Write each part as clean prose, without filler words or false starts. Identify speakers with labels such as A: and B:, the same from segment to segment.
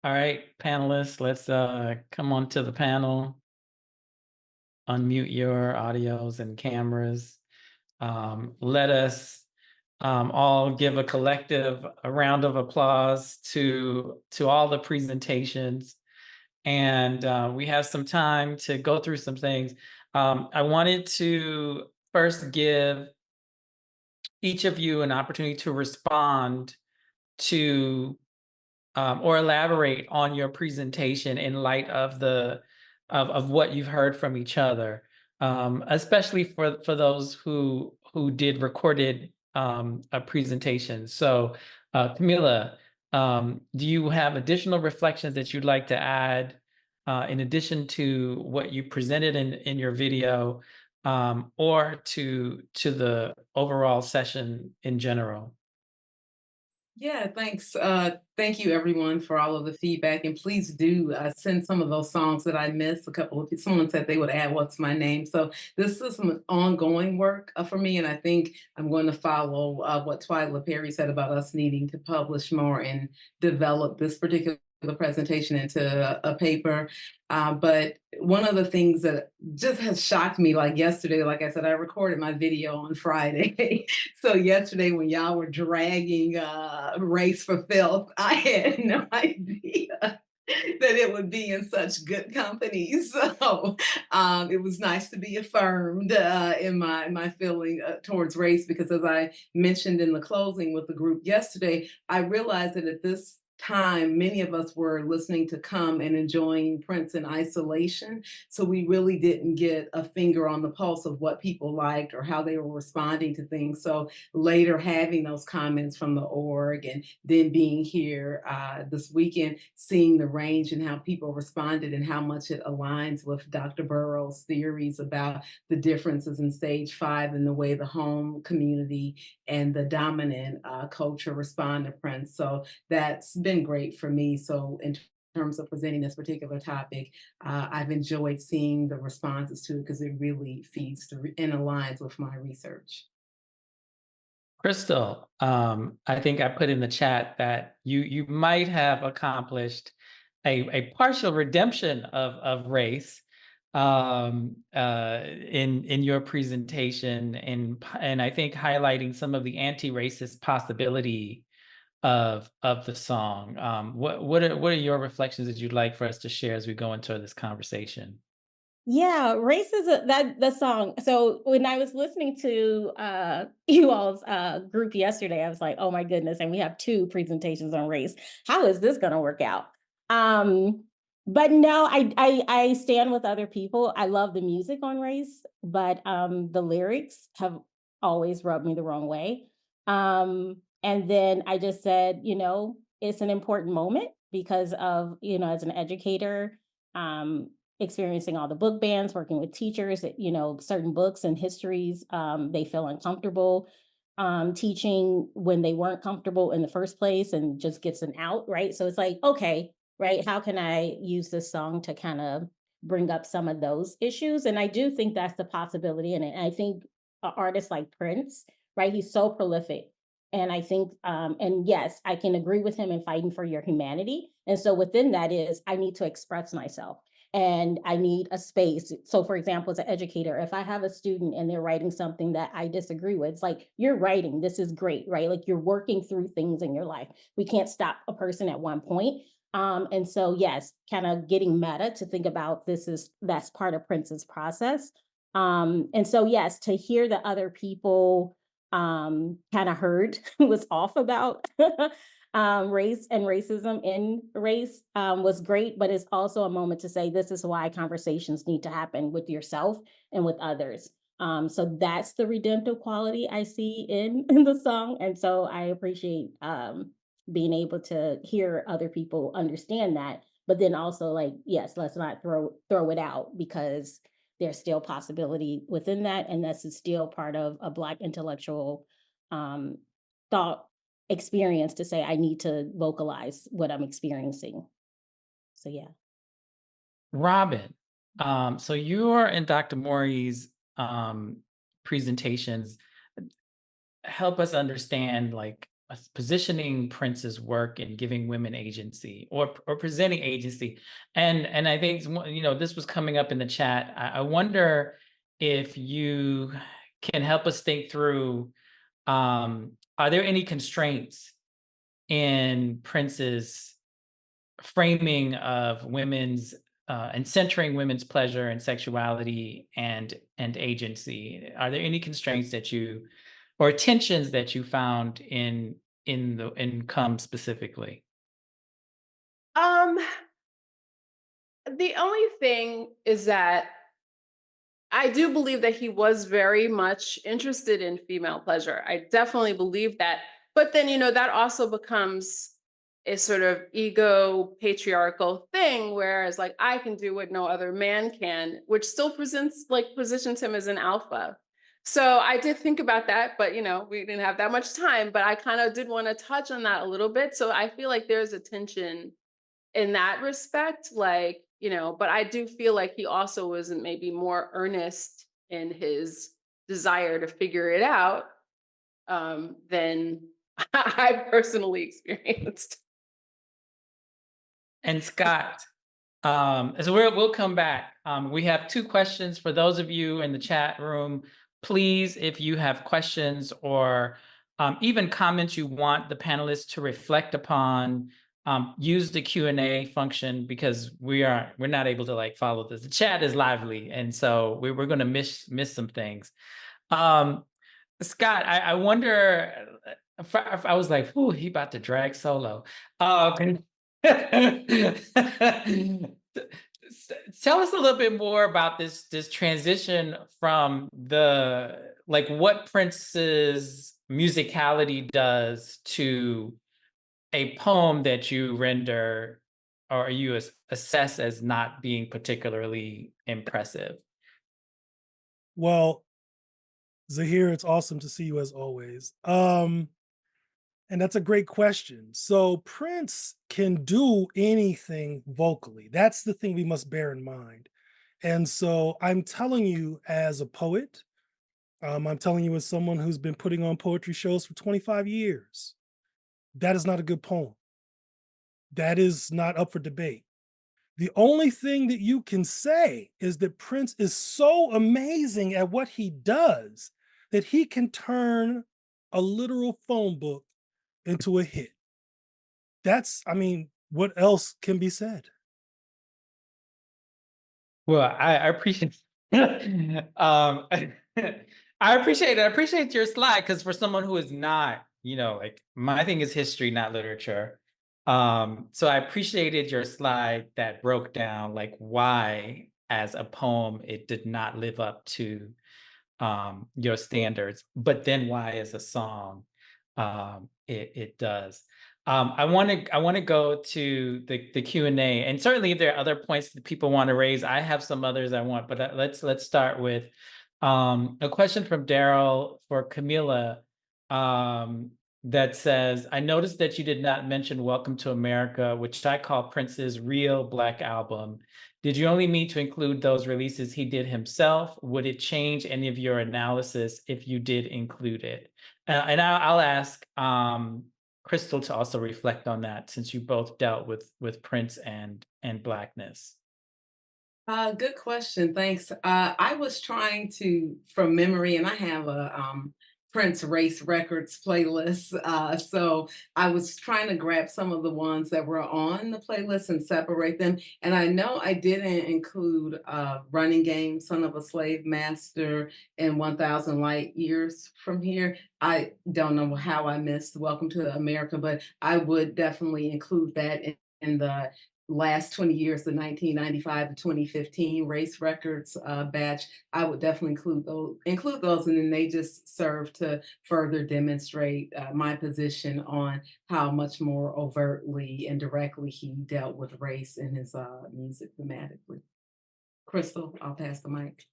A: All right, panelists, let's come on to the panel. Unmute your audios and cameras. Let us all give a round of applause to all the presentations. And we have some time to go through some things. I wanted to first give each of you an opportunity to respond to or elaborate on your presentation in light of of what you've heard from each other, especially for those who did recorded a presentation. So, Kamilah, do you have additional reflections that you'd like to add in addition to what you presented in your video, or to the overall session in general?
B: Yeah, thanks. Thank you, everyone, for all of the feedback. And please do send some of those songs that I missed. Someone said they would add "What's My Name." So this is some ongoing work for me, and I think I'm going to follow what Twyla Perry said about us needing to publish more and develop this particular presentation into a paper. But one of the things that just has shocked me, like yesterday, like I said, I recorded my video on Friday. So yesterday, when y'all were dragging Race for Filth, I had no idea that it would be in such good company. So it was nice to be affirmed in my feeling towards race, because as I mentioned in the closing with the group yesterday, I realized that at this time, many of us were listening to Come and enjoying Prince in isolation. So we really didn't get a finger on the pulse of what people liked or how they were responding to things. So later, having those comments from the org and then being here this weekend, seeing the range and how people responded and how much it aligns with Dr. Burrow's theories about the differences in stage 5 and the way the home community and the dominant culture respond to Prince. So that's been great for me. So in terms of presenting this particular topic, I've enjoyed seeing the responses to it because it really feeds through and aligns with my research.
A: Crystal, I think I put in the chat that you might have accomplished a partial redemption of race in your presentation, and I think highlighting some of the anti-racist possibility of the song. What are your reflections that you'd like for us to share as we go into this conversation?
C: Yeah, race is that the song. So when I was listening to you all's group yesterday, I was like, oh my goodness, and we have two presentations on race. How is this gonna work out? But no, I stand with other people. I love the music on race, but the lyrics have always rubbed me the wrong way. And then I just said, it's an important moment because of, as an educator, experiencing all the book bans, working with teachers, certain books and histories, they feel uncomfortable teaching when they weren't comfortable in the first place and just gets an out, right? So it's like, okay, right, how can I use this song to kind of bring up some of those issues? And I do think that's the possibility in it. And I think an artist like Prince, right, he's so prolific. And I think, and yes, I can agree with him in fighting for your humanity. And so within that is, I need to express myself and I need a space. So, for example, as an educator, if I have a student and they're writing something that I disagree with, it's like, you're writing, this is great, right? Like you're working through things in your life. We can't stop a person at one point. And so, yes, kind of getting meta to think about that's part of Prince's process. And so, yes, to hear the other people kind of heard was off about race and racism in race was great, but it's also a moment to say this is why conversations need to happen with yourself and with others. So that's the redemptive quality I see in the song, and so I appreciate being able to hear other people understand that. But then also, like, yes, let's not throw it out because there's still possibility within that, and this is still part of a Black intellectual um, thought experience to say I need to vocalize what I'm experiencing. So yeah.
A: Robin, so you're in Dr. Mauri's presentations. Help us understand, like, positioning Prince's work and giving women agency or presenting agency. And I think, this was coming up in the chat. I wonder if you can help us think through, are there any constraints in Prince's framing of women's and centering women's pleasure and sexuality and agency? Are there any constraints that you or tensions that you found in Come specifically?
D: The only thing is that I do believe that he was very much interested in female pleasure. I definitely believe that. But then, that also becomes a sort of ego patriarchal thing, whereas like I can do what no other man can, which still positions him as an alpha. So I did think about that, but we didn't have that much time, but I kind of did want to touch on that a little bit. So I feel like there's a tension in that respect, but I do feel like he also wasn't maybe more earnest in his desire to figure it out than I personally experienced.
A: And Scott, so we'll come back. We have 2 questions for those of you in the chat room. Please, if you have questions or even comments you want the panelists to reflect upon, use the Q&A function, because we're not able to follow this. The chat is lively, and so we're going to miss some things. Scott, I wonder if I was like, "Ooh, he about to drag solo." Tell us a little bit more about this transition from what Prince's musicality does to a poem that you render or you assess as not being particularly impressive.
E: Well, Zaheer, it's awesome to see you as always. And that's a great question. So Prince can do anything vocally. That's the thing we must bear in mind. And so I'm telling you as a poet, I'm telling you as someone who's been putting on poetry shows for 25 years, that is not a good poem. That is not up for debate. The only thing that you can say is that Prince is so amazing at what he does that he can turn a literal phone book into a hit. What else can be said?
A: Well, I appreciate I appreciate it. I appreciate your slide, because for someone who is not, my thing is history, not literature. So I appreciated your slide that broke down why as a poem it did not live up to your standards, but then why as a song it does. I want to go to the Q&A, and certainly if there are other points that people want to raise, I have some others I want, but let's start with a question from Daryl for Kamilah that says, I noticed that you did not mention Welcome to America, which I call Prince's real Black album. Did you only mean to include those releases he did himself? Would it change any of your analysis if you did include it? And I'll ask Crystal to also reflect on that, since you both dealt with Prince and Blackness.
B: Good question. Thanks. I was trying to, from memory, and I have a Prince Race Records playlist. So I was trying to grab some of the ones that were on the playlist and separate them. And I know I didn't include Running Game, Son of a Slave Master, and 1,000 Light Years from Here. I don't know how I missed Welcome to America, but I would definitely include that in the last 20 years, the 1995 to 2015 Race Records batch. I would definitely include those, and then they just serve to further demonstrate my position on how much more overtly and directly he dealt with race in his music thematically. Crystal, I'll pass the mic.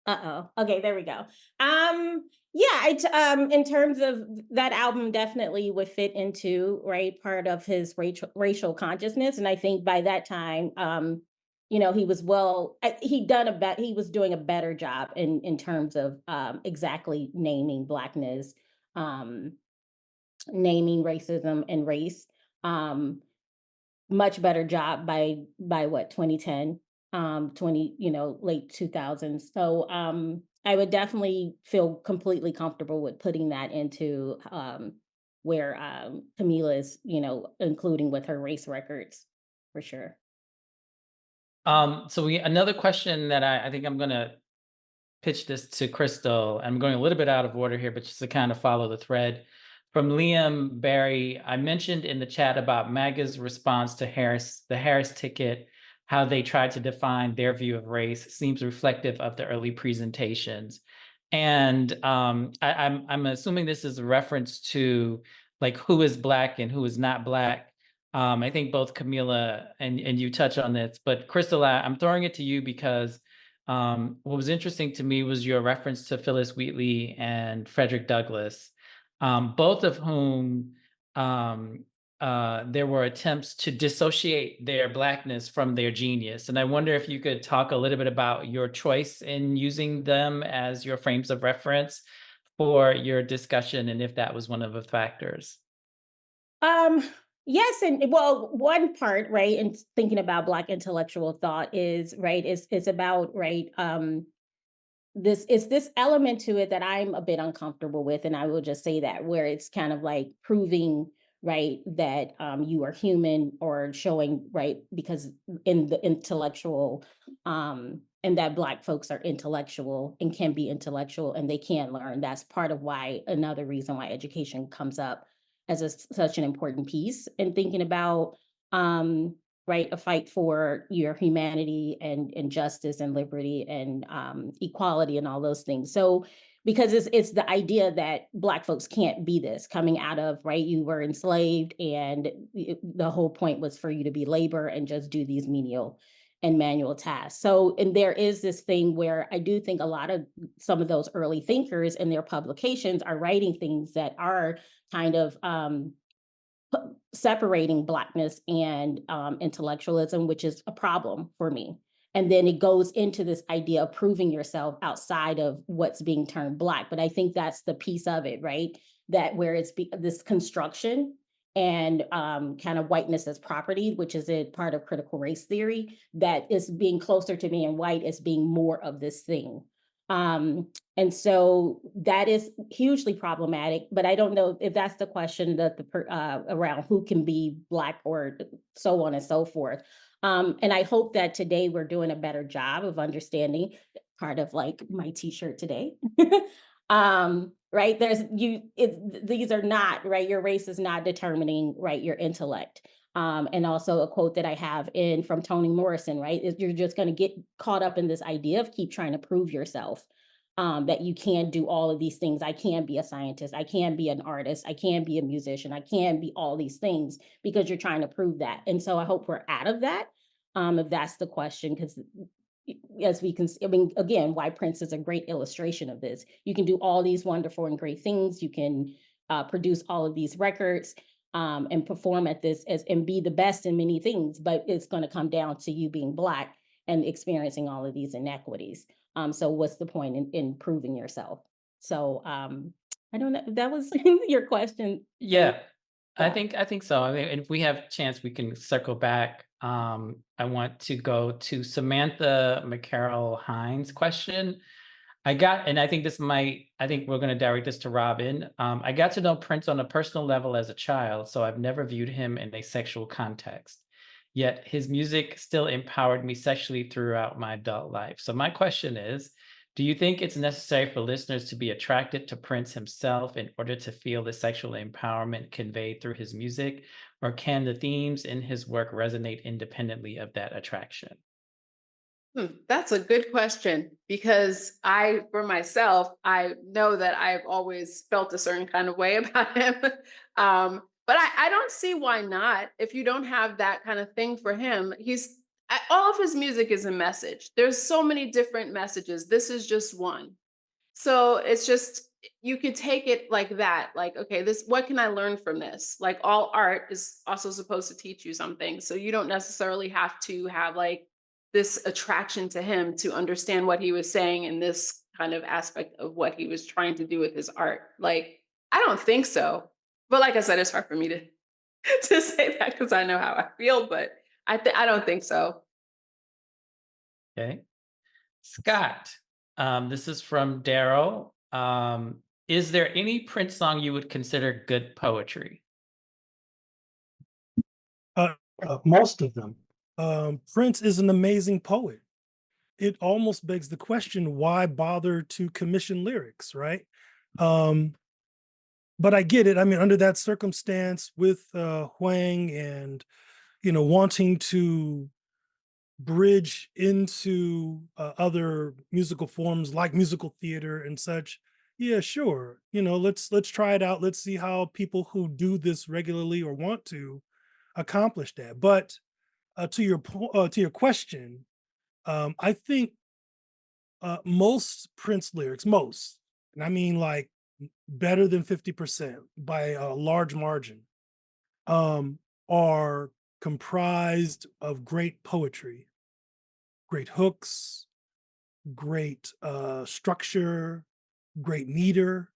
C: Okay, there we go. In terms of that album, definitely would fit into part of his racial consciousness, and I think by that time, he was he was doing a better job in terms of exactly naming Blackness, naming racism and race. Much better job by what, 2010, 20, late 2000s. So I would definitely feel completely comfortable with putting that into where Kamilah is, including with her race records for sure.
A: So another question that I think I'm gonna pitch this to Crystal. I'm going a little bit out of order here, but just to kind of follow the thread. From Liam Barry, I mentioned in the chat about MAGA's response to the Harris ticket, how they tried to define their view of race seems reflective of the early presentations. And I'm assuming this is a reference to like who is Black and who is not Black. I think both Kamilah and you touch on this, but Crystal, I'm throwing it to you because what was interesting to me was your reference to Phyllis Wheatley and Frederick Douglass, both of whom there were attempts to dissociate their Blackness from their genius. And I wonder if you could talk a little bit about your choice in using them as your frames of reference for your discussion, and if that was one of the factors.
C: Yes, and well, one part, right, in thinking about Black intellectual thought is about this element to it that I'm a bit uncomfortable with, and I will just say that, where it's kind of like proving, right, that you are human, or showing, right, because in the intellectual, and that Black folks are intellectual and can be intellectual and they can learn. That's part of why, another reason why education comes up as such an important piece in thinking about right, a fight for your humanity and justice and liberty and equality and all those things. So because it's the idea that Black folks can't be this, coming out of, right, you were enslaved, and the whole point was for you to be labor and just do these menial and manual tasks. So, and there is this thing where I do think a lot of some of those early thinkers in their publications are writing things that are kind of separating Blackness and intellectualism, which is a problem for me. And then it goes into this idea of proving yourself outside of what's being termed Black. But I think that's the piece of it, right? That where it's this construction and kind of whiteness as property, which is a part of critical race theory, that is being closer to being white as being more of this thing. And so that is hugely problematic, but I don't know if that's the question that around who can be Black or so on and so forth. And I hope that today we're doing a better job of understanding, part of like my t-shirt today. Right, these are not, right, your race is not determining, right, your intellect. And also a quote that I have from Toni Morrison, right, is you're just going to get caught up in this idea of keep trying to prove yourself, that you can do all of these things. I can be a scientist, I can be an artist, I can be a musician, I can be all these things, because you're trying to prove that. And so I hope we're out of that, if that's the question, because as we can see, I mean, again, why Prince is a great illustration of this. You can do all these wonderful and great things. You can produce all of these records and perform at this and be the best in many things, but it's going to come down to you being Black and experiencing all of these inequities. So what's the point in proving yourself? So I don't know if that was your question.
A: Yeah. I think so. I mean, if we have a chance, we can circle back. I want to go to Samantha McCarroll Hines' question. And I think we're going to direct this to Robin. I got to know Prince on a personal level as a child, so I've never viewed him in a sexual context. Yet his music still empowered me sexually throughout my adult life. So my question is, do you think it's necessary for listeners to be attracted to Prince himself in order to feel the sexual empowerment conveyed through his music? Or can the themes in his work resonate independently of that attraction?
D: That's a good question, because for myself, I know that I've always felt a certain kind of way about him. But I don't see why not. If you don't have that kind of thing for him, all of his music is a message. There's so many different messages. This is just one. So it's just, you could take it like that. Like, okay, what can I learn from this? Like, all art is also supposed to teach you something. So you don't necessarily have to have like this attraction to him to understand what he was saying in this kind of aspect of what he was trying to do with his art. Like, I don't think so. But like I said, it's hard for me to to say that because I know how I feel, but I don't think so.
A: Okay. Scott, this is from Daryl. Is there any Prince song you would consider good poetry?
E: Most of them. Prince is an amazing poet. It almost begs the question, why bother to commission lyrics, right? But I get it. I mean, under that circumstance with Huang and, wanting to bridge into other musical forms like musical theater and such, yeah, sure. Let's try it out. Let's see how people who do this regularly or want to accomplish that. But to your question, I think most Prince lyrics, most, and I mean like better than 50% by a large margin, are comprised of great poetry, great hooks, great structure, great meter,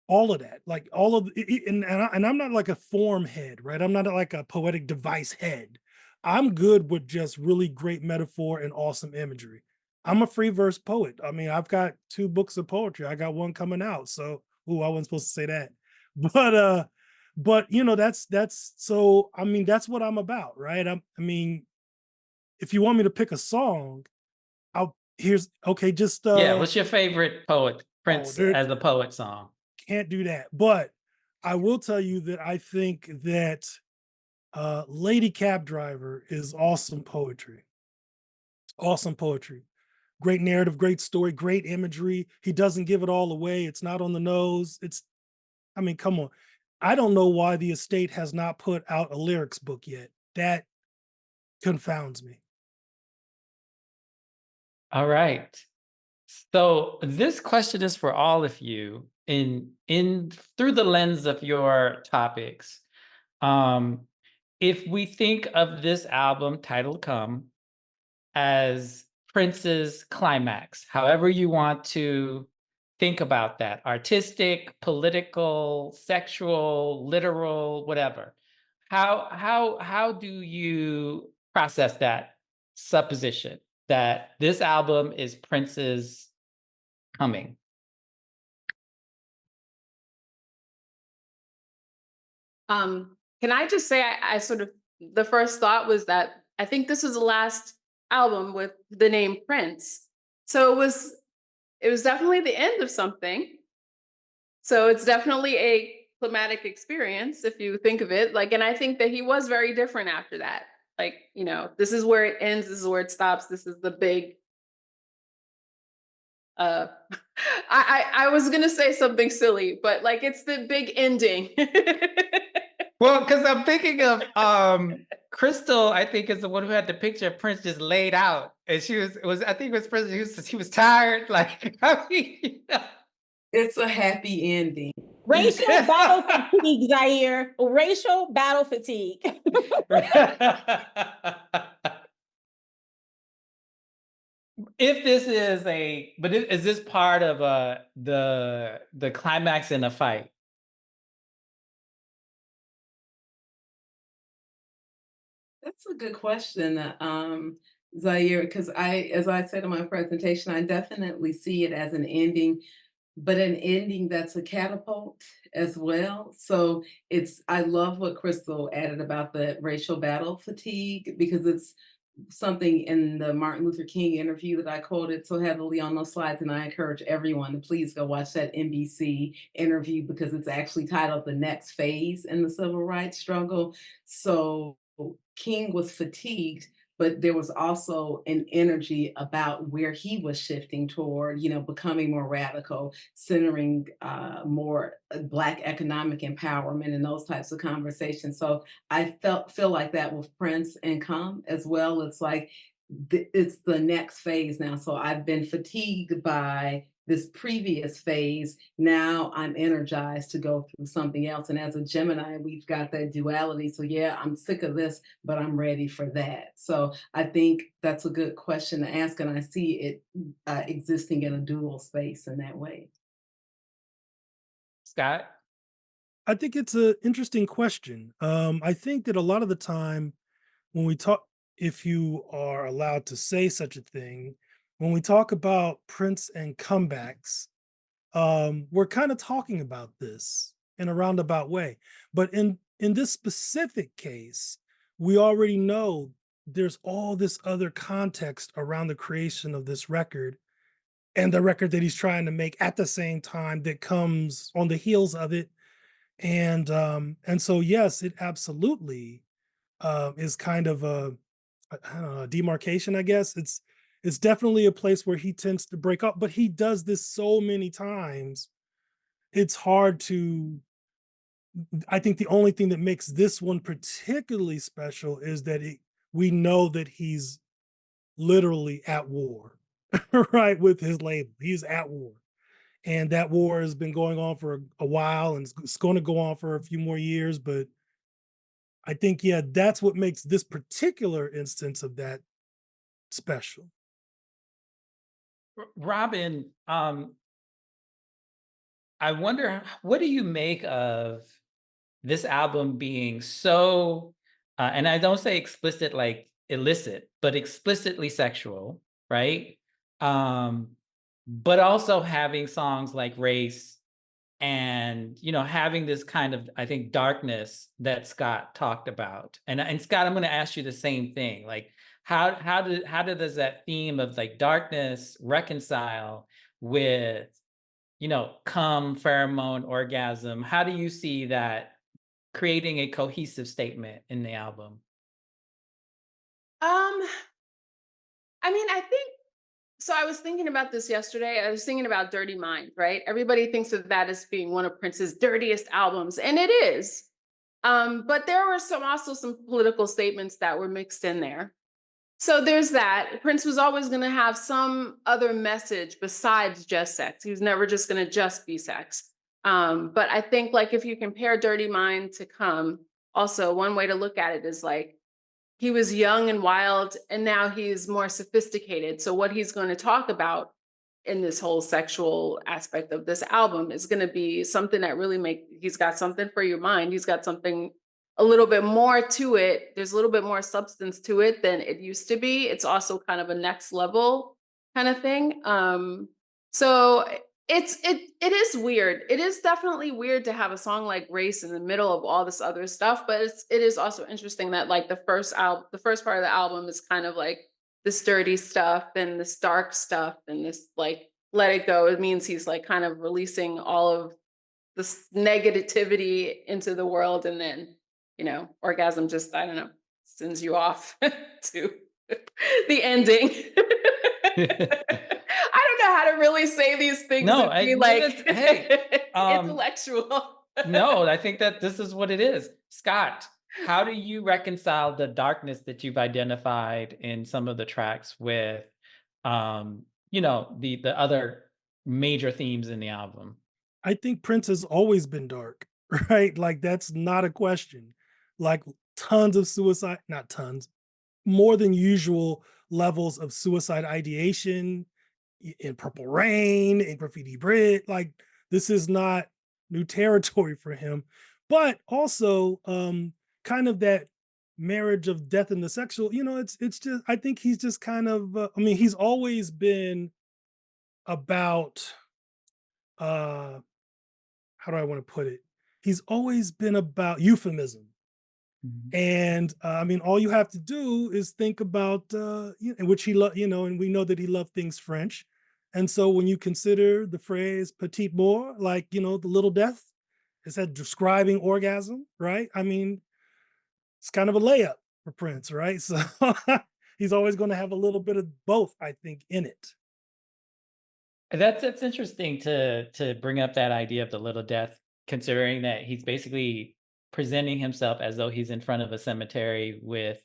E: all of that. Like all of and I'm not like a form head, right? I'm not like a poetic device head. I'm good with just really great metaphor and awesome imagery. I'm a free verse poet. I mean, I've got 2 books of poetry. I got one coming out. So, I wasn't supposed to say that. But that's so I mean, that's what I'm about, right? I mean, if you want me to pick a song, just
A: Yeah, what's your favorite poet, Prince
E: there,
A: as a poet song?
E: can't do that. But I will tell you that I think that Lady Cab Driver is awesome poetry. Awesome poetry. Great narrative, great story, great imagery. He doesn't give it all away. It's not on the nose. I mean, come on. I don't know why the estate has not put out a lyrics book yet. That confounds me.
A: All right. So this question is for all of you in through the lens of your topics. If we think of this album titled Come as Prince's climax, however you want to think about that, artistic, political, sexual, literal, whatever. How do you process that supposition that this album is Prince's coming?
D: Can I just say I sort of the first thought was that I think this was the last album with the name Prince. So it was definitely the end of something. So it's definitely a climatic experience if you think of it. Like, and I think that he was very different after that. Like, this is where it ends, this is where it stops, this is the big uh I was gonna say something silly, but like it's the big ending.
A: Well, because I'm thinking of Crystal, I think is the one who had the picture of Prince just laid out. And I think it was Prince, he was tired. Like, I mean,
B: It's a happy ending.
C: Racial battle fatigue, Zaire. Racial battle fatigue.
A: If this is is this part of the climax in a fight?
B: That's a good question, Zaire, because as I said in my presentation, I definitely see it as an ending, but an ending that's a catapult as well. So I love what Crystal added about the racial battle fatigue, because it's something in the Martin Luther King interview that I quoted so heavily on those slides. And I encourage everyone to please go watch that NBC interview, because it's actually titled The Next Phase in the Civil Rights Struggle. So King was fatigued, but there was also an energy about where he was shifting toward, becoming more radical, centering more Black economic empowerment and those types of conversations. So I feel like that with Prince and Come as well. It's like it's the next phase now. So I've been fatigued by this previous phase, now I'm energized to go through something else. And as a Gemini, we've got that duality. So yeah, I'm sick of this, but I'm ready for that. So I think that's a good question to ask. And I see it existing in a dual space in that way.
A: Scott?
E: I think it's an interesting question. I think that a lot of the time when we talk, if you are allowed to say such a thing, when we talk about Prince and comebacks, we're kind of talking about this in a roundabout way. But in this specific case, we already know there's all this other context around the creation of this record and the record that he's trying to make at the same time that comes on the heels of it. And so yes, it absolutely is kind of I don't know, a demarcation, I guess. It's definitely a place where he tends to break up, but he does this so many times. It's hard to, I think the only thing that makes this one particularly special is that we know that he's literally at war, right, with his label. He's at war. And that war has been going on for a while, and it's going to go on for a few more years. But I think, yeah, that's what makes this particular instance of that special.
A: Robin, I wonder, what do you make of this album being so, and I don't say explicit like illicit, but explicitly sexual, right? But also having songs like Race and, having this kind of, I think, darkness that Scott talked about. And Scott, I'm going to ask you the same thing. Like, how does that theme of like darkness reconcile with, come, pheromone, orgasm? How do you see that creating a cohesive statement in the album?
D: I mean, I think so. I was thinking about this yesterday. I was thinking about Dirty Mind, right? Everybody thinks of that as being one of Prince's dirtiest albums, and it is. But there were also some political statements that were mixed in there. So there's that. Prince was always going to have some other message besides just sex. He was never just going to just be sex. But I think like if you compare Dirty Mind to Come, also one way to look at it is like he was young and wild, and now he's more sophisticated. So what he's going to talk about in this whole sexual aspect of this album is going to be something that really he's got something for your mind. He's got something a little bit more to it. There's a little bit more substance to it than it used to be. It's also kind of a next level kind of thing. So it is weird. It is definitely weird to have a song like Race in the middle of all this other stuff, but it is also interesting that like the first part of the album is kind of like this dirty stuff and this dark stuff and this like let it go. It means he's like kind of releasing all of this negativity into the world, and then orgasm just, I don't know, sends you off to the ending. I don't know how to really say these things and be like intellectual.
A: No, I think that this is what it is. Scott, how do you reconcile the darkness that you've identified in some of the tracks with, the other major themes in the album?
E: I think Prince has always been dark, right? Like that's not a question. Like tons of suicide, not tons, more than usual levels of suicide ideation in Purple Rain, in Graffiti Brit. Like this is not new territory for him, but also kind of that marriage of death and the sexual. It's just, I think he's just kind of. He's always been about. How do I want to put it? He's always been about euphemism.
A: Mhm.
E: And all you have to do is think about, which he loved, and we know that he loved things French. And so when you consider the phrase petite mort, like, the little death, is that describing orgasm, right? It's kind of a layup for Prince, right? So he's always going to have a little bit of both, I think, in it.
A: That's interesting to bring up that idea of the little death, considering that he's basically presenting himself as though he's in front of a cemetery with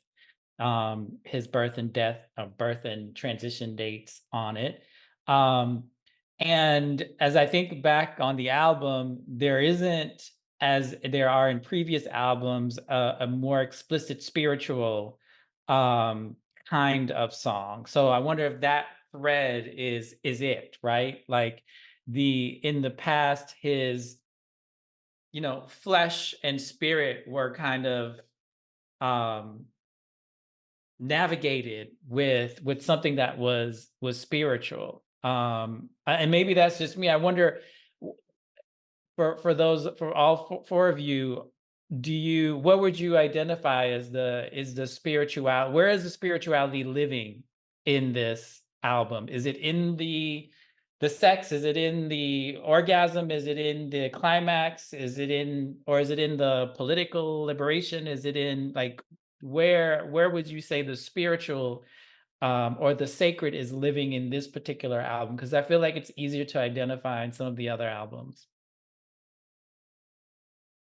A: his birth and transition dates on it. And as I think back on the album, there isn't, as there are in previous albums, a more explicit spiritual kind of song. So I wonder if that thread is it, right? Like in the past, his, flesh and spirit were kind of um navigated with something that was spiritual. And maybe that's just me. I wonder, for all four of you, what would you identify as the spirituality? Where is the spirituality living in this album? Is it in the sex? Is it in the orgasm? Is it in the climax? Is it in the political liberation? Is it in, like, where would you say the spiritual or the sacred is living in this particular album? Because I feel like it's easier to identify in some of the other albums.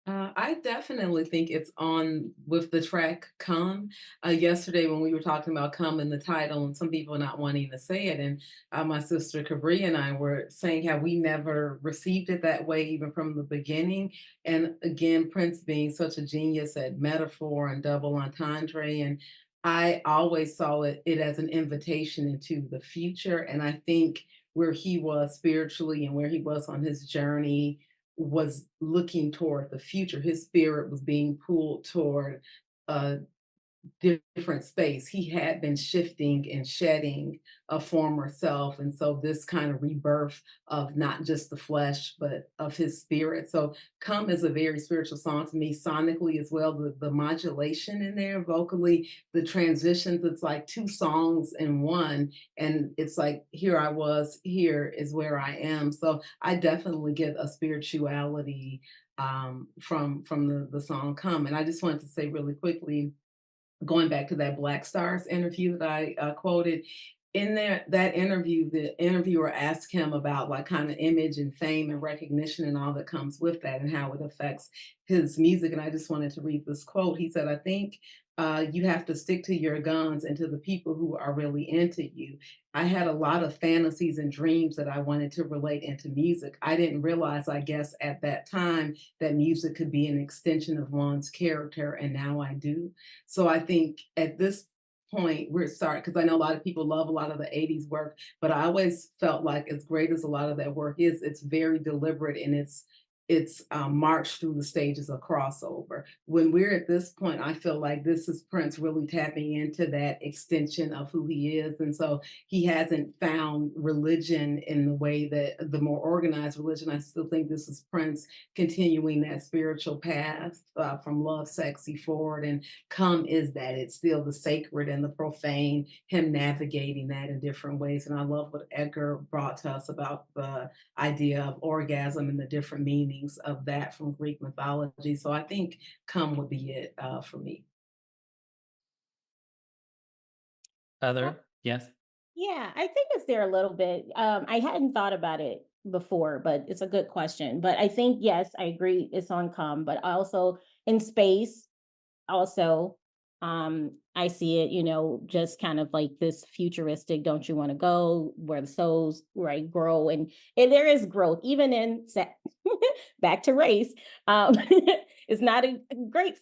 B: I definitely think it's on with the track "Come." Yesterday, when we were talking about "Come" in the title, and some people not wanting to say it, and my sister Cabri and I were saying how we never received it that way, even from the beginning. And again, Prince being such a genius at metaphor and double entendre, and I always saw it as an invitation into the future. And I think where he was spiritually and where he was on his journey was looking toward the future. His spirit was being pulled toward a different space. He had been shifting and shedding a former self. And so this kind of rebirth of not just the flesh, but of his spirit. So Come is a very spiritual song to me, sonically as well. The modulation in there, vocally, the transitions, it's like two songs in one. And it's like, here I was, here is where I am. So I definitely get a spirituality from the song Come. And I just wanted to say really quickly, going back to that Black Stars interview that I quoted, in that interview, the interviewer asked him about like kind of image and fame and recognition and all that comes with that and how it affects his music. And I just wanted to read this quote. He said, "I think you have to stick to your guns and to the people who are really into you. I had a lot of fantasies and dreams that I wanted to relate into music. I didn't realize, I guess, at that time that music could be an extension of one's character, and now I do." So I think at this point we're starting, because I know a lot of people love a lot of the 80s work, but I always felt like, as great as a lot of that work is, it's very deliberate and it's marched through the stages of crossover. When we're at this point, I feel like this is Prince really tapping into that extension of who he is. And so he hasn't found religion in the way that the more organized religion. I still think this is Prince continuing that spiritual path from Love Sexy forward. And Come is that. It's still the sacred and the profane, him navigating that in different ways. And I love what Edgar brought to us about the idea of orgasm and the different meanings of that from Greek mythology. So I think Come would be it for me.
A: Yes.
C: Yeah, I think it's there a little bit. I hadn't thought about it before, but it's a good question. But I think, yes, I agree it's on Come, but also in Space, also, I see it, just kind of like this futuristic, don't you want to go where the souls, right, grow. And there is growth, even in back to Race. It's not a great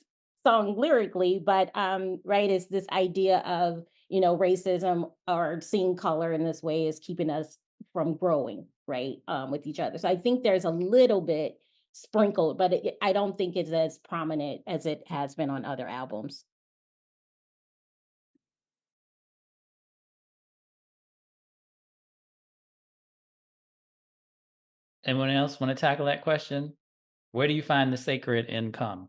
C: song lyrically, but right, it's this idea of, racism or seeing color in this way is keeping us from growing, right, with each other. So I think there's a little bit sprinkled, but I don't think it's as prominent as it has been on other albums.
A: Anyone else want to tackle that question? Where do you find the sacred in Come?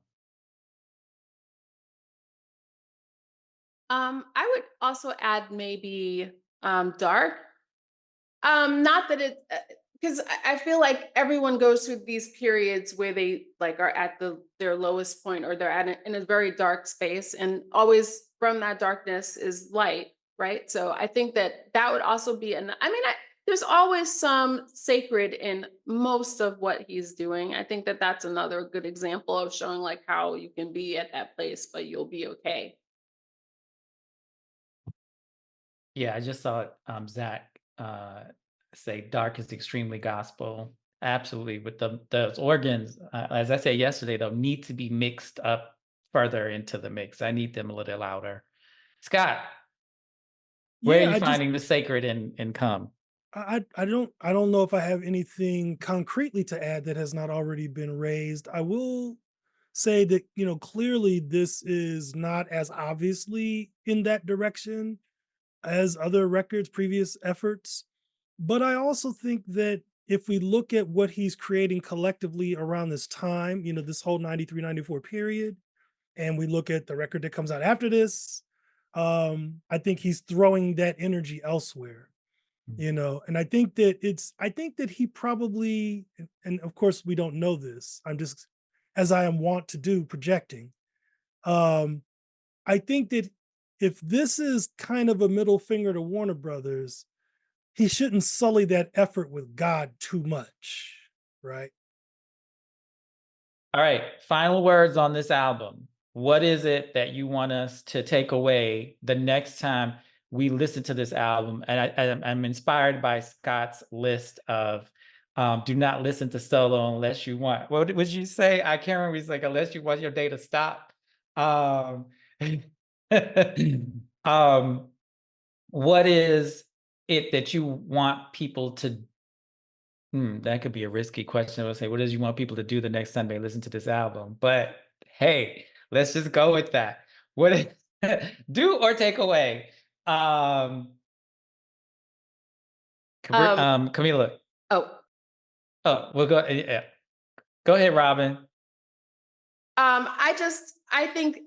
D: I would also add maybe dark. Not that it, because I feel like everyone goes through these periods where they like are at their lowest point, or they're in a very dark space, and always from that darkness is light, right? So I think that would also be there's always some sacred in most of what he's doing. I think that's another good example of showing like how you can be at that place, but you'll be okay.
A: Yeah, I just saw Zach say dark is extremely gospel. Absolutely. With those organs, as I said yesterday, they'll need to be mixed up further into the mix. I need them a little louder. Scott, where are
E: Yeah,
A: you finding the sacred in Come?
E: I don't know if I have anything concretely to add that has not already been raised. I will say that, clearly this is not as obviously in that direction as other records, previous efforts. But I also think that if we look at what he's creating collectively around this time, this whole 93, 94 period, and we look at the record that comes out after this, I think he's throwing that energy elsewhere. And I think that he probably, and of course we don't know this, I'm just, as I am wont to do, projecting. um I think that if this is kind of a middle finger to Warner Brothers, he shouldn't sully that effort with God too much, right?
A: All right, final words on this album. What is it that you want us to take away the next time we listen to this album? And I'm inspired by Scott's list of do not listen to solo unless you want. What would you say? I can't remember. He's like, unless you want your day to stop. Um, um, what is it that you want people to that could be a risky question. I would say, what does you want people to do the next time they listen to this album? But hey, let's just go with that. What do or take away? Kamilah.
D: Oh,
A: We'll go. Yeah. Go ahead, Robin.
D: I think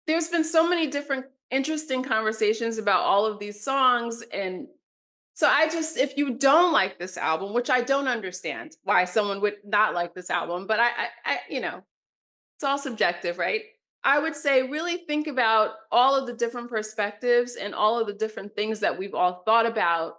D: there's been so many different interesting conversations about all of these songs. And so if you don't like this album, which I don't understand why someone would not like this album, but it's all subjective, right? I would say really think about all of the different perspectives and all of the different things that we've all thought about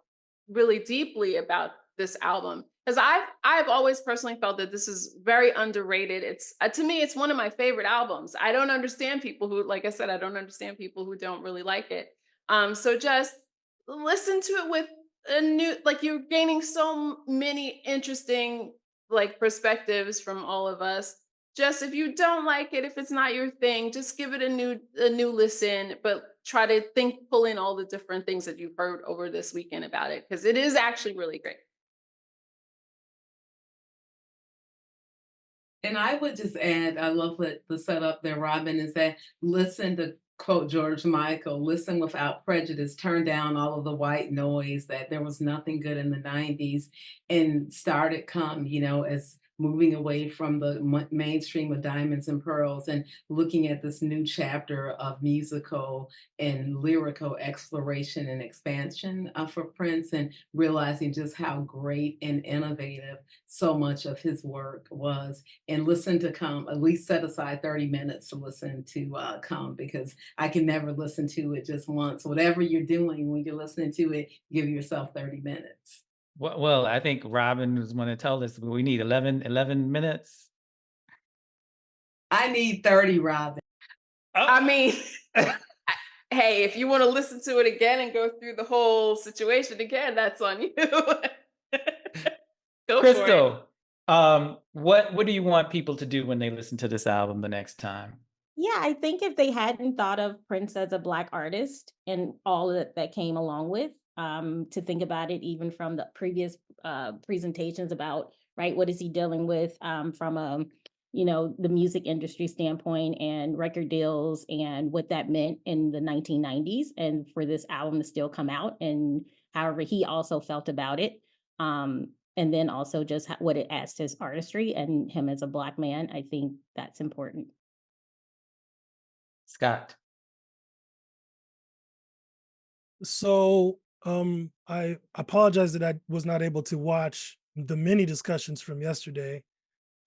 D: really deeply about this album. Because I've always personally felt that this is very underrated. It's to me, it's one of my favorite albums. I don't understand people who, like I said, I don't understand people who don't really like it. So just listen to it with a new, like you're gaining so many interesting perspectives from all of us. Just if you don't like it, if it's not your thing, just give it a new listen, but try to pull in all the different things that you've heard over this weekend about it, because it is actually really great.
B: And I would just add, I love what the setup there, Robin, is that listen to quote George Michael, listen without prejudice, turn down all of the white noise, that there was nothing good in the 90s, and started Come, as moving away from the mainstream of Diamonds and Pearls and looking at this new chapter of musical and lyrical exploration and expansion for Prince, and realizing just how great and innovative so much of his work was. And listen to Come, at least set aside 30 minutes to listen to Come, because I can never listen to it just once. Whatever you're doing when you're listening to it, give yourself 30 minutes.
A: Well, I think Robin was going to tell us we need 11 minutes.
B: I need 30, Robin.
D: I mean, hey, if you want to listen to it again and go through the whole situation again, that's on you. Go
A: Crystal, what do you want people to do when they listen to this album the next time?
C: Yeah, I think if they hadn't thought of Prince as a Black artist and all that came along with, to think about it even from the previous presentations about, right, what is he dealing with from the music industry standpoint and record deals and what that meant in the 1990s, and for this album to still come out and however he also felt about it. And then also just what it adds to his artistry and him as a Black man, I think that's important.
A: Scott.
E: So I apologize that I was not able to watch the many discussions from yesterday.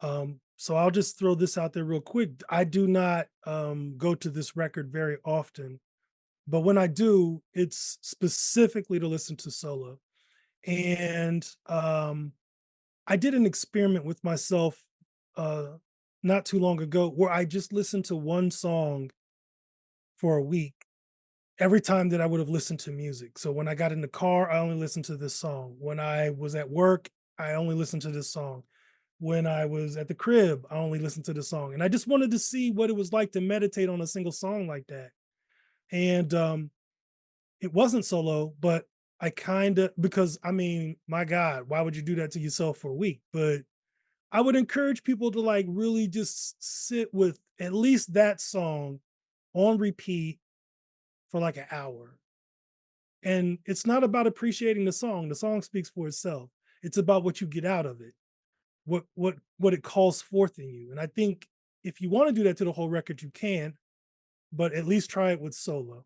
E: So I'll just throw this out there real quick. I do not go to this record very often, but when I do, it's specifically to listen to solo. And I did an experiment with myself not too long ago where I just listened to one song for a week. every time that I would have listened to music. So when I got in the car, I only listened to this song. When I was at work, I only listened to this song. When I was at the crib, I only listened to the song. And I just wanted to see what it was like to meditate on a single song like that. And it wasn't solo, but I kind of, because I mean, my God, why would you do that to yourself for a week? But I would encourage people to like really just sit with at least that song on repeat for like an hour. And it's not about appreciating the song. The song speaks for itself. It's about what you get out of it, what it calls forth in you. And I think if you want to do that to the whole record, you can, but at least try it with solo.